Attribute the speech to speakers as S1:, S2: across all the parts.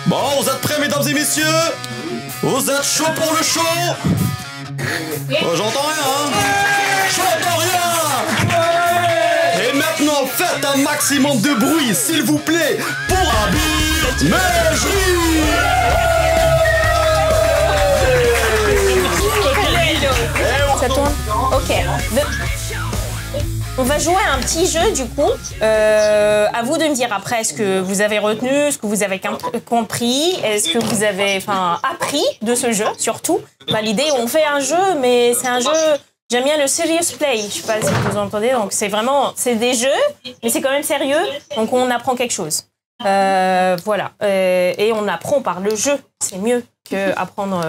S1: Bon, vous êtes prêts, mesdames et messieurs? Vous êtes chaud pour le show? Oh, j'entends rien, hein? J'entends rien! Et maintenant, faites un maximum de bruit, s'il vous plaît, pour Habib Mejri!
S2: Ça tourne? Ok. On va jouer à un petit jeu du coup. À vous de me dire après ce que vous avez retenu, ce que vous avez compris, est-ce que vous avez appris de ce jeu surtout. L'idée, on fait un jeu, mais c'est un jeu. J'aime bien le serious play. Je sais pas si vous entendez. Donc c'est des jeux, mais c'est quand même sérieux. Donc on apprend quelque chose. Voilà. Et on apprend par le jeu. C'est mieux que apprendre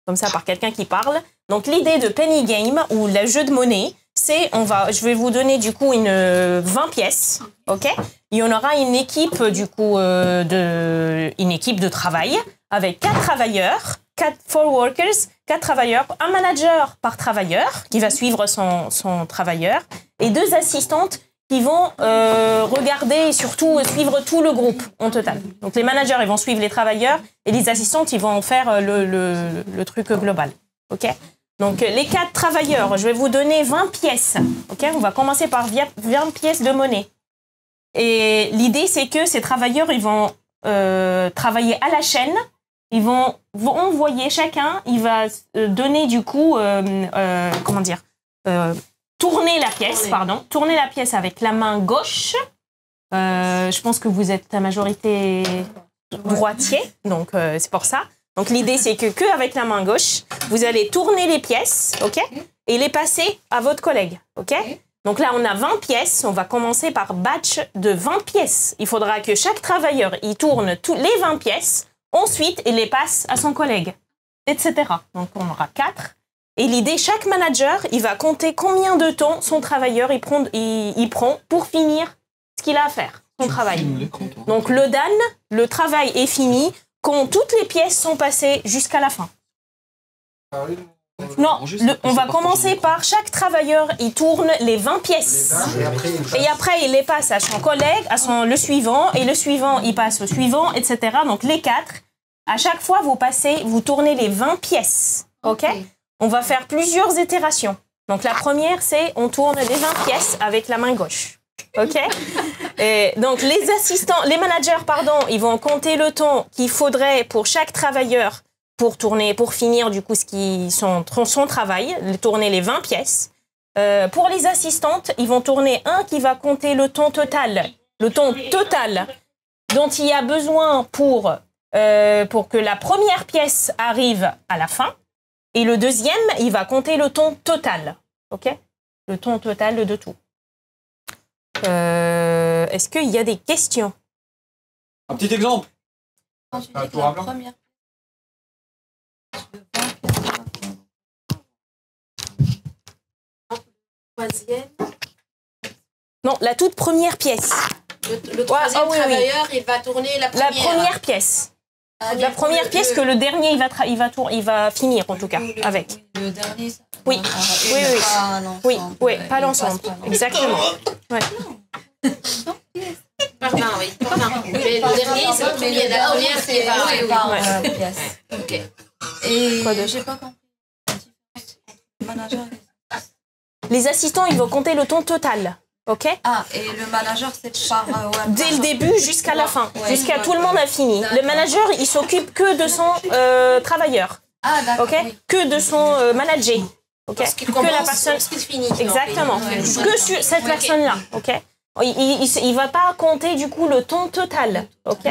S2: comme ça par quelqu'un qui parle. Donc l'idée de Penny Game ou le jeu de monnaie, c'est je vais vous donner du coup 20 pièces, ok? Il y en aura une équipe du coup une équipe de travail avec 4 travailleurs, 4 workers, 4 travailleurs, un manager par travailleur qui va suivre son travailleur et 2 assistantes qui vont regarder et surtout suivre tout le groupe en total. Donc les managers ils vont suivre les travailleurs et les assistantes ils vont faire le truc global, ok? Donc, les 4 travailleurs, je vais vous donner 20 pièces. Okay, on va commencer par 20 pièces de monnaie. Et l'idée, c'est que ces travailleurs, ils vont travailler à la chaîne. Ils vont envoyer chacun, il va donner du coup, tourner la pièce, tourner la pièce avec la main gauche. Je pense que vous êtes la majorité droitier, donc c'est pour ça. Donc, l'idée, c'est que avec la main gauche, vous allez tourner les pièces, ok? Et les passer à votre collègue, ok? Donc là, on a 20 pièces. On va commencer par batch de 20 pièces. Il faudra que chaque travailleur, il tourne les 20 pièces. Ensuite, il les passe à son collègue, etc. Donc, on aura 4. Et l'idée, chaque manager, il va compter combien de temps son travailleur, il prend pour finir ce qu'il a à faire, son travail. Donc, le travail est fini quand toutes les pièces sont passées jusqu'à la fin. Non, on va commencer par chaque travailleur, il tourne les 20 pièces. Et après, il les passe à son collègue, le suivant, et le suivant, il passe au suivant, etc. Donc, les 4, à chaque fois, vous tournez les 20 pièces. OK? On va faire plusieurs itérations. Donc, la première, c'est on tourne les 20 pièces avec la main gauche. OK? Et donc, les managers, ils vont compter le temps qu'il faudrait pour chaque travailleur pour finir du coup son travail, tourner les 20 pièces. Pour les assistantes, ils vont tourner un qui va compter le temps total dont il y a besoin pour que la première pièce arrive à la fin. Et le deuxième, il va compter le temps total. OK? Le temps total de tout. Est-ce qu'il y a des questions?
S1: Un petit exemple.
S3: Première. Troisième.
S2: Non, la toute première pièce.
S3: Le troisième travailleur, il va tourner la
S2: première pièce. La première pièce que le dernier, il va finir en tout cas avec.
S3: Le dernier, ça...
S2: Oui, pas l'ensemble. Exactement. Ouais.
S3: Pardon, oui. Mais le dernier, c'est le premier. La première, c'est par pièce. Ok. Et j'ai pas compris. Manager.
S2: Les assistants, ils vont compter le temps total. OK?
S3: Ah, et le manager, c'est par...
S2: Dès le début jusqu'à la fin. Jusqu'à tout le monde a fini. Le manager, il s'occupe que de son travailleur.
S3: Ah, d'accord.
S2: OK?
S3: Oui.
S2: Que de son manager. OK?
S3: Que la personne... Ce qu'il finit.
S2: Exactement. Que sur cette personne-là. OK? Il va pas compter du coup le temps total. OK?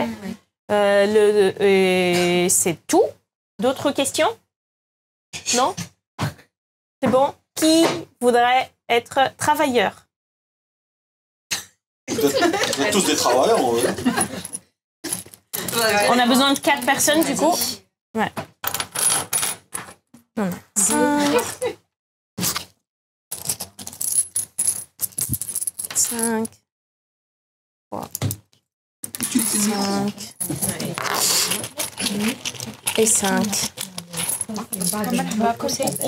S2: C'est tout. D'autres questions? Non? C'est bon? Qui voudrait être travailleur?
S1: Vous êtes tous des travailleurs.
S2: On a besoin de 4 personnes du coup. Ouais. 5. 3. 5. Et 5.
S1: On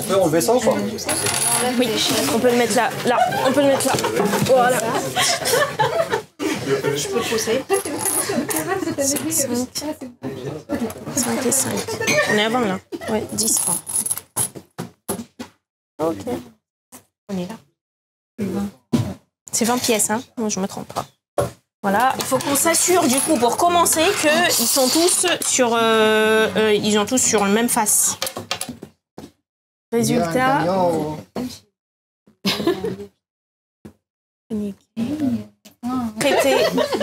S1: peut enlever ça ou pas?
S2: Oui, on peut le mettre là. Là, on peut le mettre là. Voilà. Je peux pousser. 5. 5 et 5. On est avant là. Ouais, 10 francs. Ok. On est là. C'est 20 pièces, hein? Non, je me trompe pas. Voilà, il faut qu'on s'assure du coup pour commencer qu'ils sont tous sur, ils ont tous sur le même face. Résultat. Traité.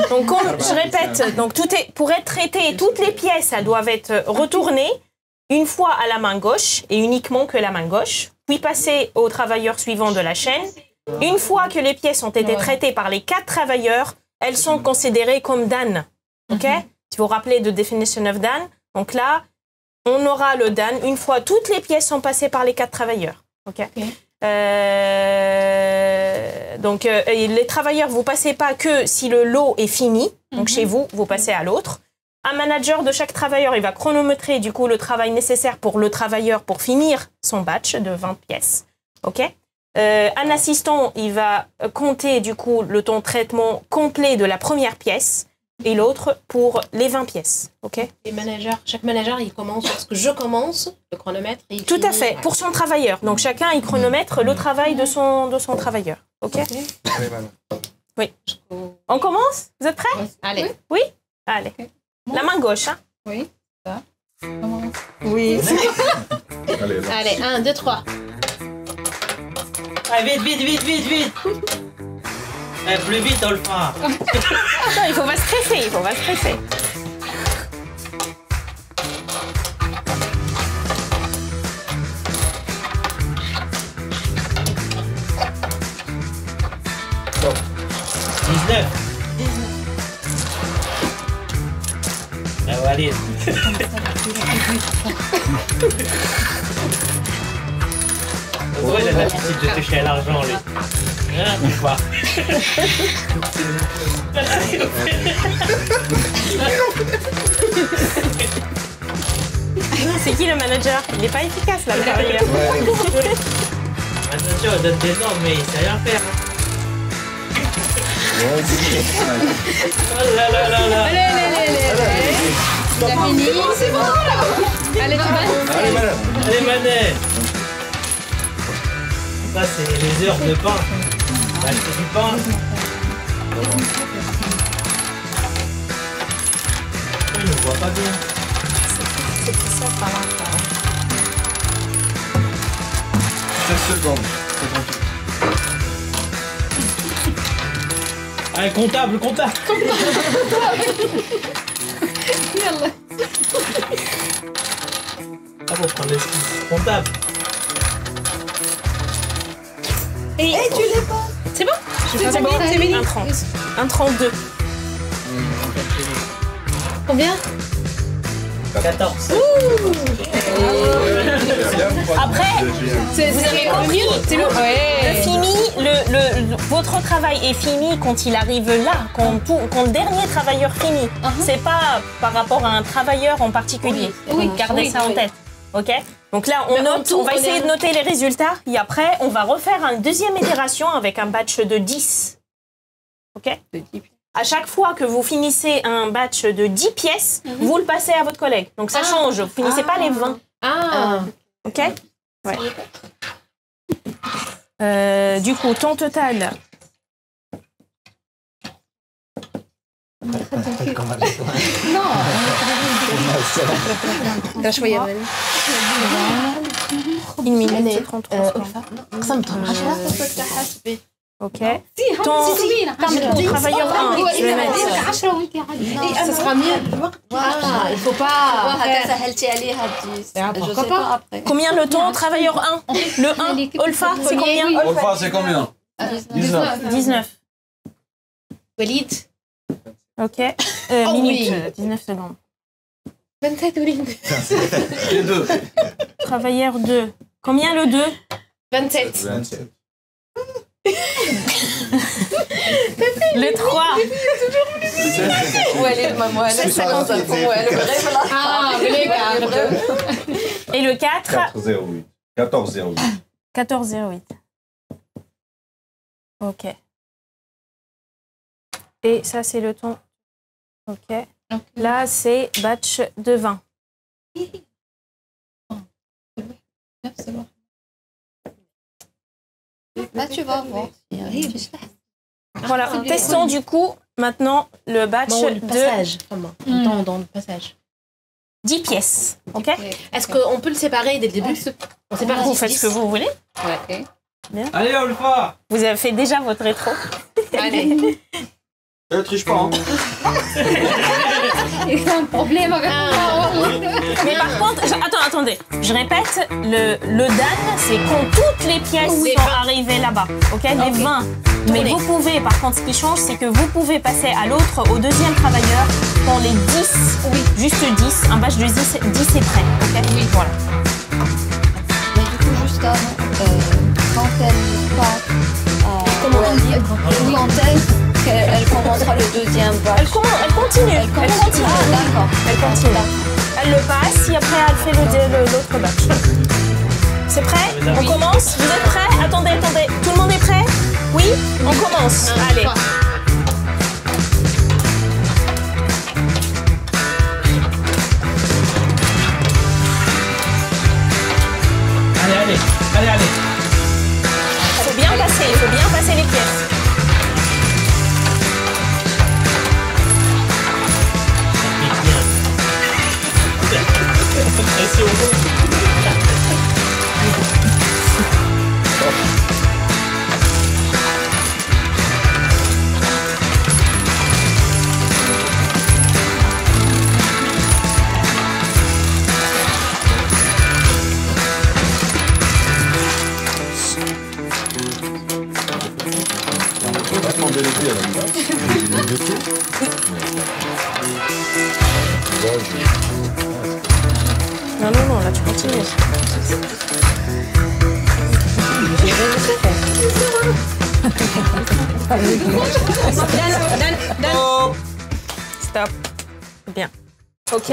S2: Donc comme je répète, donc tout est pour être traité, toutes les pièces elles doivent être retournées une fois à la main gauche et uniquement que la main gauche, puis passer au travailleur suivant de la chaîne. Une fois que les pièces ont été traitées par les 4 travailleurs, elles sont considérées comme done. Ok? Si vous vous rappelez de definition of done, donc là, on aura le done une fois toutes les pièces sont passées par les 4 travailleurs. Ok? Donc les travailleurs, vous passez pas que si le lot est fini. Donc chez vous, vous passez à l'autre. Un manager de chaque travailleur, il va chronométrer du coup le travail nécessaire pour le travailleur pour finir son batch de 20 pièces. Ok? Un assistant, il va compter du coup le temps de traitement complet de la première pièce et l'autre pour les 20 pièces. Ok?
S4: Les managers, chaque manager, il commence lorsque je commence le chronomètre. Et
S2: tout à fait, pour son travailleur. Donc chacun, il chronomètre le travail de son travailleur. Ok? Oui. On commence? Vous êtes prêts?
S4: Allez.
S2: Oui? Allez. La main gauche, hein?
S3: Oui, ça. Commence.
S2: Oui.
S4: Allez, 1, 2, 3.
S5: Allez, vite. Eh, plus vite, on le fera.
S2: Non, il faut pas stresser,
S5: Bon. 19. Ah, allez. Pourquoi il a l'habitude de toucher à l'argent, lui? Hein, ou pas?
S2: C'est qui le manager? Il n'est pas efficace là, le travailleur.
S5: Attention, on donne des ordres, mais il sait rien faire. Oh là là là là.
S3: Allez. Il a fini. C'est bon, là. Allez, tu vas.
S5: Allez, Manet. Ça, c'est les heures de pain. Bah, je fais du pain. Il ne voit pas bien.
S2: C'est ça par là.
S1: 7 secondes.
S5: Allez, comptable. Ah, faut prendre les skis. Comptable.
S2: Et tu l'es pas. C'est bon? C'est bon, c'est fini. 1,30. 1,32.
S4: Combien?
S5: 14.
S2: Après, vous avez compris. Votre travail est fini quand il arrive là, quand le dernier travailleur finit. C'est pas par rapport à un travailleur en particulier. Donc gardez ça en tête. Ok? Donc là, on va essayer de noter les résultats et après, on va refaire une deuxième itération avec un batch de 10. Ok? À chaque fois que vous finissez un batch de 10 pièces, vous le passez à votre collègue. Donc ça change. Vous finissez pas les 20. Ok? Ouais. Du coup, temps total. Une minute 33. Ok. Ton travailleur 1, je vais mettre.
S4: Ça sera mieux. Il faut pas.
S2: Combien le temps, travailleur 1? Le 1, Olfa, c'est combien?
S1: Olfa, c'est combien?
S2: 19.
S4: Walid.
S2: Ok. Minute, 19 secondes.
S4: 27 Walid.
S1: Les deux.
S2: Travailleur 2. Combien le 2?
S4: 27.
S2: Le 3. Et le 4.
S1: 4,08. 14,08.
S2: 14,08. Ok. Et ça, c'est le temps. Ok. Là, c'est batch de 20.
S3: Là, tu vas voir.
S2: Voilà, testons du coup maintenant le batch
S4: le
S2: de
S4: passage. Dans le passage.
S2: 10 pièces. Ok.
S4: Est-ce qu'on peut le séparer dès le début? On sépare
S2: Vous
S4: 10,
S2: faites
S4: 10.
S2: ce que vous voulez.
S3: Ouais.
S5: Allez, on le fait.
S2: Vous avez fait déjà votre rétro.
S3: Allez.
S1: Triche pas, hein.
S3: Il a un problème avec moi.
S2: Mais par contre, attendez, je répète, le dan, c'est quand toutes les pièces sont arrivées là-bas, ok, les 20. Mais vous pouvez, par contre, ce qui change, c'est que vous pouvez passer à l'autre, au deuxième travailleur, quand les 10, juste 10, un batch de 10 est prêt, ok. Oui, voilà.
S3: Mais du coup, juste avant, quand elle part elle commencera le deuxième batch.
S2: Elle continue.
S3: Ah, d'accord.
S2: Elle continue. Elle le passe et après elle fait l'autre batch. C'est prêt? On commence? Vous êtes prêts? Attendez. Tout le monde est prêt? Oui? On commence. Allez.
S5: Allez.
S2: Il faut bien passer les pièces. Non, là tu continues. Stop. Bien. Ok.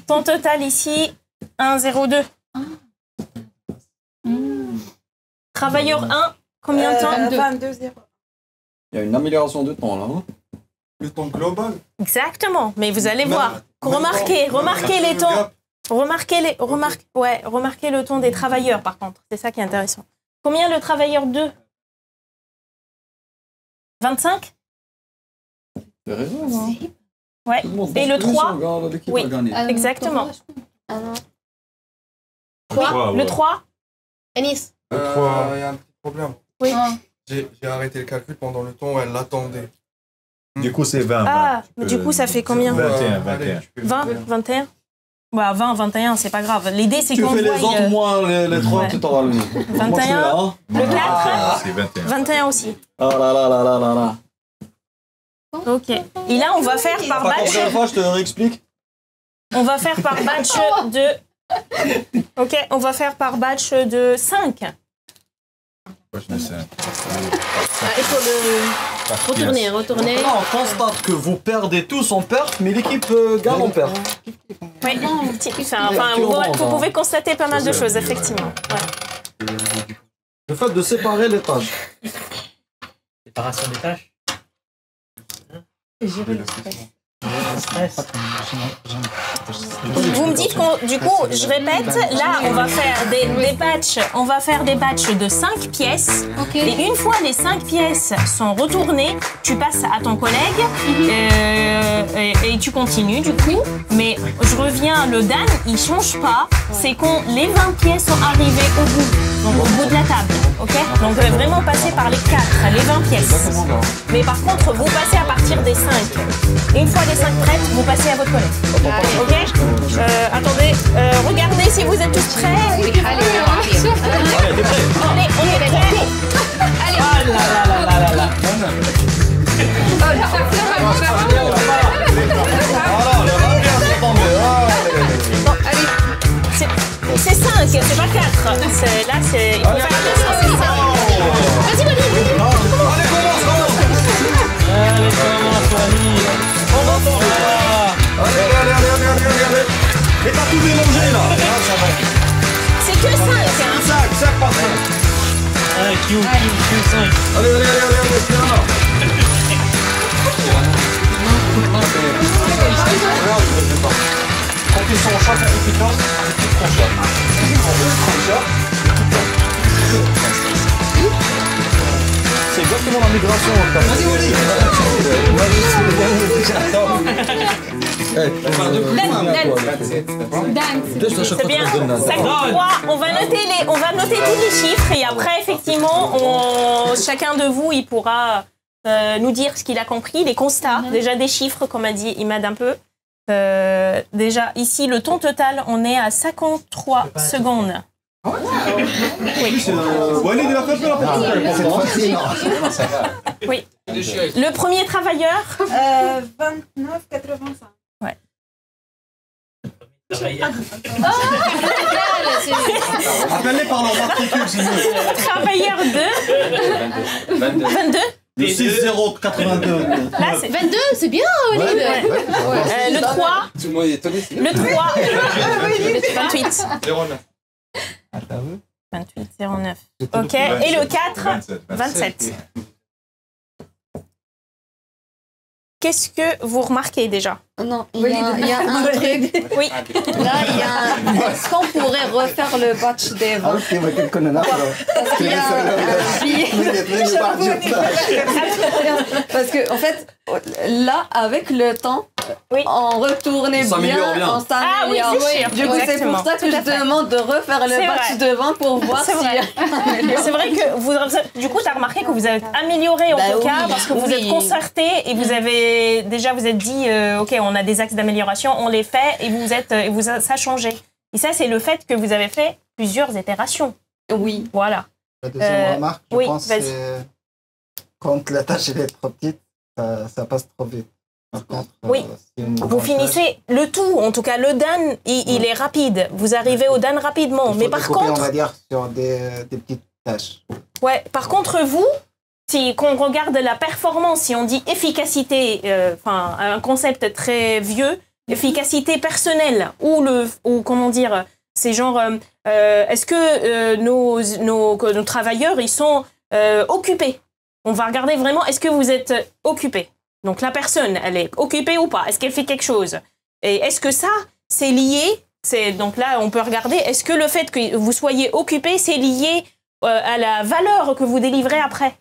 S2: Ton total ici, 1,02. Travailleur 1, combien de temps?
S6: 22,0.
S1: Il y a une amélioration de temps là. Hein.
S6: Le temps global.
S2: Exactement, mais vous allez voir. Remarquez les temps. Remarquez le ton des travailleurs par contre. C'est ça qui est intéressant. Combien le travailleur 2? 25?
S1: T'as raison, hein.
S2: Ouais. Et le 3? Oui, exactement. Le 3?
S4: Anis.
S6: Il y a un petit problème.
S2: Oui.
S6: J'ai arrêté le calcul pendant le temps où elle l'attendait.
S7: Du coup, c'est 20.
S2: Ah, mais du coup, ça fait combien?
S7: 21.
S2: 20, 21? Bah, 20, 21, c'est pas grave. L'idée, c'est qu'on
S1: Tu fais les
S2: voit...
S1: autres moins les 3,
S2: ouais.
S1: tu t'auras le
S2: 21, le 4,
S7: C'est 21.
S2: 21 aussi.
S1: Oh là là là là là là.
S2: Ok. Et là, on va faire par
S1: Pas
S2: batch.
S1: compris une fois, je te réexplique.
S2: On va faire par batch de... Ok, on va faire par batch de 5.
S4: Il faut le retourner.
S1: Là, on constate que vous perdez tous en perte, mais l'équipe gagne en perte.
S2: Oui, vous pouvez constater pas mal de choses, effectivement. Ouais.
S1: Le fait de séparer les tâches.
S5: Séparation des tâches.
S4: Gérer le stress.
S5: Le stress.
S2: Vous me dites du coup, je répète, là on va faire des batchs de 5 pièces.
S3: Okay.
S2: Et une fois les 5 pièces sont retournées, tu passes à ton collègue et tu continues du coup. Mais je reviens, le Dan il change pas, c'est quand les 20 pièces sont arrivées au bout, donc au bout de la table. Ok. Donc vraiment passer par les 4, les 20 pièces. Mais par contre, vous passez à partir des 5. Et une fois les 5 prêtes, vous passez à votre collègue. Ok. Attendez, regardez si vous êtes tous prêts.
S3: Oui, allez,
S2: Allez, on est prêts.
S3: allez.
S5: Ah là là là là là là.
S2: C'est 5, c'est pas 4. Là, c'est... Il faut faire attention, c'est 5. Vas-y,
S5: Allez, commence, Wally. On va
S1: Allez. Et t'as tout mélangé là.
S2: c'est que 5. Hein.
S1: 5 par 5.
S5: Q5.
S1: Allez, viens là. Quand ils sont en chat, c'est efficace, c'est trop cher. C'est exactement la migration. Vas-y,
S2: C'est bien. 53. On va noter tous les chiffres et après, effectivement, chacun de vous, il pourra nous dire ce qu'il a compris, les constats, déjà des chiffres, comme a dit Imad un peu. Déjà, ici, le temps total, on est à 53 secondes. Oui. Oui. Le premier travailleur
S3: 29,85.
S2: Ouais.
S1: Appelle-les par leur particule, c'est mieux.
S2: Travailleur 2 22.
S1: Le 6,082.
S2: Là, c'est
S4: 22, c'est bien, Olive.
S2: le 3.
S8: Tout le monde est étonné.
S2: Le 3. 28. 28, 09. Ok. Et le 4, 27. Qu'est-ce que vous remarquez déjà?
S3: Non, il y a un truc.
S2: Oui.
S3: Là, il y a Est-ce qu'on pourrait refaire le batch des ventes? Parce qu'il y a un billet. Parce que, en fait, là, avec le temps, on retournait bien, on s'améliore.
S2: Ah oui, c'est sûr.
S3: Du coup, c'est pour ça que je demande de refaire le batch devant pour voir si...
S2: C'est vrai que vous, du coup, tu as remarqué que vous avez amélioré en tout cas, parce que vous êtes concerté et vous avez déjà dit, ok, on a des axes d'amélioration, on les fait et ça a changé. Et ça, c'est le fait que vous avez fait plusieurs itérations.
S3: Oui.
S2: Voilà.
S9: La deuxième remarque, je pense,
S2: vas-y.
S9: c'est quand la tâche elle est trop petite, ça passe trop vite. Par contre,
S2: oui. Vous finissez le tout, en tout cas le Dan, il est rapide. Vous arrivez au Dan rapidement. Mais par contre,
S9: on va dire sur des petites tâches.
S2: Ouais. Par contre, vous, si qu'on regarde la performance, si on dit efficacité, un concept très vieux, efficacité personnelle ou comment dire, c'est genre, est-ce que nos travailleurs ils sont occupés? On va regarder vraiment, est-ce que vous êtes occupé? Donc la personne, elle est occupée ou pas? Est-ce qu'elle fait quelque chose? Et est-ce que ça, c'est lié? Donc là, on peut regarder, est-ce que le fait que vous soyez occupé, c'est lié à la valeur que vous délivrez après?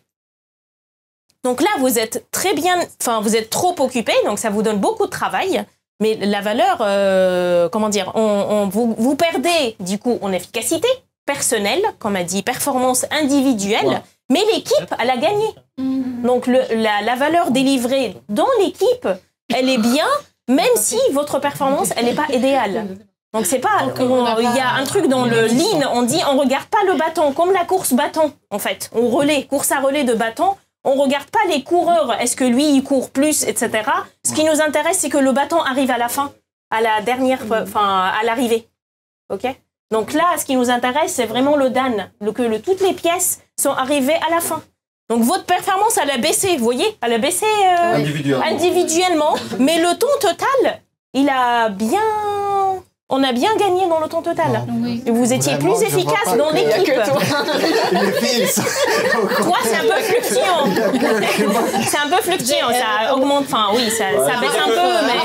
S2: Donc là, vous êtes très bien, vous êtes trop occupé, donc ça vous donne beaucoup de travail. Mais la valeur, comment dire, vous perdez du coup en efficacité personnelle, comme a dit, performance individuelle, mais l'équipe, elle a gagné. Donc la valeur délivrée dans l'équipe, elle est bien, même si votre performance, elle n'est pas idéale. Donc c'est pas, il y a un truc dans le lean, on dit, on regarde pas le bâton, comme la course bâton, en fait. Course à relais de bâton. On regarde pas les coureurs, est-ce que lui, il court plus, etc. Ce qui nous intéresse, c'est que le bâton arrive à la fin, à la dernière, à l'arrivée. Ok? Donc là, ce qui nous intéresse, c'est vraiment le Dan, que toutes les pièces sont arrivées à la fin. Donc votre performance, elle a baissé, vous voyez? Elle a baissé individuellement, mais le temps total, on a bien gagné dans le temps total. Et vous étiez plus efficace dans l'équipe. Toi, c'est un peu fluctuant. C'est un peu fluctuant, ça augmente, ça baisse un peu, mais...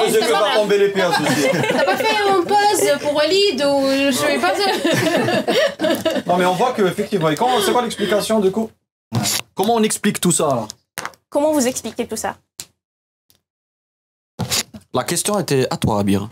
S4: T'as pas fait une pause pour Walid ou je sais pas...
S1: Non mais on voit qu'effectivement, c'est quoi l'explication du coup? Comment on explique tout ça alors?
S2: Comment vous expliquez tout ça?
S1: La question était à toi, Abir.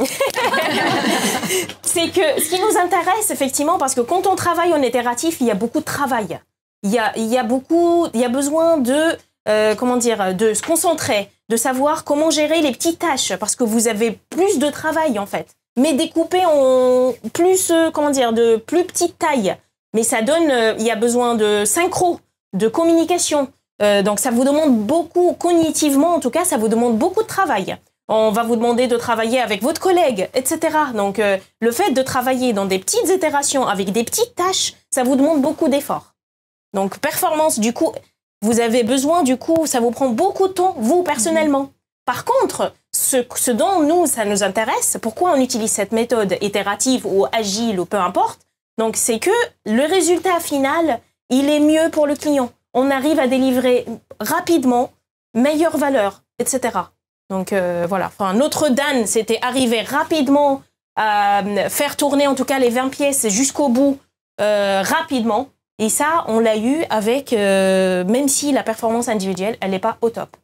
S2: C'est que ce qui nous intéresse, effectivement, parce que quand on travaille en itératif, il y a beaucoup de travail. Il y a besoin de, de se concentrer, de savoir comment gérer les petites tâches, parce que vous avez plus de travail, en fait. Mais découpé en plus, de plus petite taille. Mais ça donne, il y a besoin de synchro, de communication. Donc ça vous demande beaucoup, cognitivement en tout cas, ça vous demande beaucoup de travail. On va vous demander de travailler avec votre collègue, etc. Donc, le fait de travailler dans des petites itérations avec des petites tâches, ça vous demande beaucoup d'efforts. Donc, performance, du coup, vous avez besoin, du coup, ça vous prend beaucoup de temps, vous, personnellement. Par contre, ce dont ça nous intéresse, pourquoi on utilise cette méthode itérative ou agile ou peu importe, donc c'est que le résultat final, il est mieux pour le client. On arrive à délivrer rapidement, meilleure valeur, etc. Donc voilà, enfin, notre Dan, c'était arriver rapidement à faire tourner en tout cas les 20 pièces jusqu'au bout rapidement. Et ça, on l'a eu avec, même si la performance individuelle, elle n'est pas au top.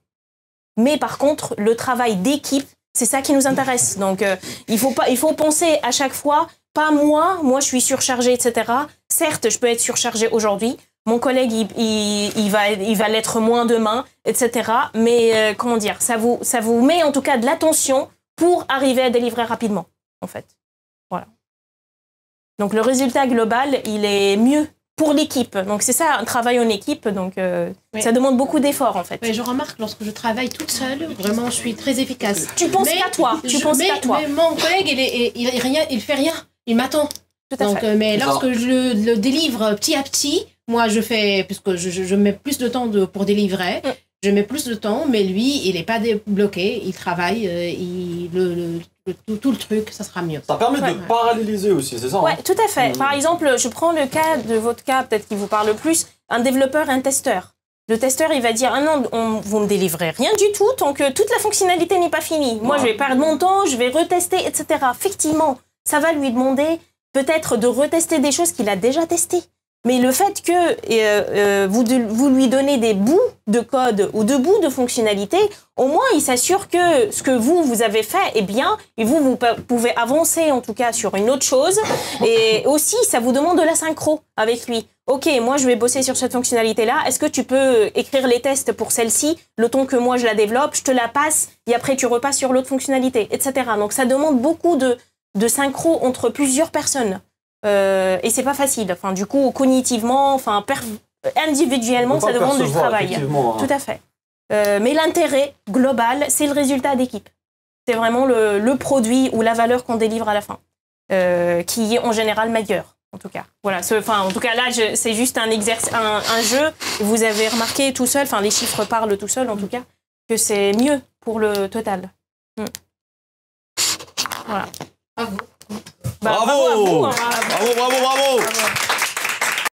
S2: Mais par contre, le travail d'équipe, c'est ça qui nous intéresse. Donc il faut penser à chaque fois, pas moi je suis surchargée, etc. Certes, je peux être surchargée aujourd'hui. Mon collègue, il va l'être moins demain, etc. Mais comment dire, ça vous met en tout cas de l'attention pour arriver à délivrer rapidement, en fait. Voilà. Donc le résultat global, il est mieux pour l'équipe. Donc c'est ça, un travail en équipe. Donc ça demande beaucoup d'efforts, en fait.
S4: Oui, je remarque, lorsque je travaille toute seule, vraiment, je suis très efficace.
S2: Tu penses qu'à toi.
S4: Mais mon collègue, il fait rien. Il m'attend. Donc, mais lorsque je le délivre petit à petit, moi je fais, puisque je mets plus de temps pour délivrer, je mets plus de temps, mais lui, il n'est pas débloqué, il travaille, tout le truc, ça sera mieux.
S1: Ça permet de paralléliser aussi, c'est ça?
S2: Ouais, tout à fait. Par exemple, je prends le cas de votre cas, peut-être qui vous parle plus, un développeur et un testeur. Le testeur, il va dire « Ah non, vous ne me délivrez rien du tout tant que toute la fonctionnalité n'est pas finie. Moi, je vais perdre mon temps, je vais retester, etc. » Effectivement, ça va lui demander peut-être de retester des choses qu'il a déjà testées. Mais le fait que vous lui donnez des bouts de code ou de bouts de fonctionnalité, au moins il s'assure que ce que vous avez fait est bien et vous pouvez avancer en tout cas sur une autre chose. Et aussi, ça vous demande de la synchro avec lui. Ok, moi je vais bosser sur cette fonctionnalité-là. Est-ce que tu peux écrire les tests pour celle-ci, le temps que moi je la développe, je te la passe et après tu repasses sur l'autre fonctionnalité, etc. Donc ça demande beaucoup de synchro entre plusieurs personnes. Et c'est pas facile. Enfin, du coup, cognitivement, enfin, individuellement, ça demande du travail.
S1: Hein.
S2: Tout à fait. Mais l'intérêt global, c'est le résultat d'équipe. C'est vraiment le produit ou la valeur qu'on délivre à la fin, qui est en général meilleur, en tout cas. Voilà. En tout cas, là, c'est juste un jeu. Vous avez remarqué tout seul, enfin, les chiffres parlent tout seul, en tout cas, que c'est mieux pour le total. Voilà.
S3: Bravo.
S2: Bravo à vous, hein.
S1: Bravo.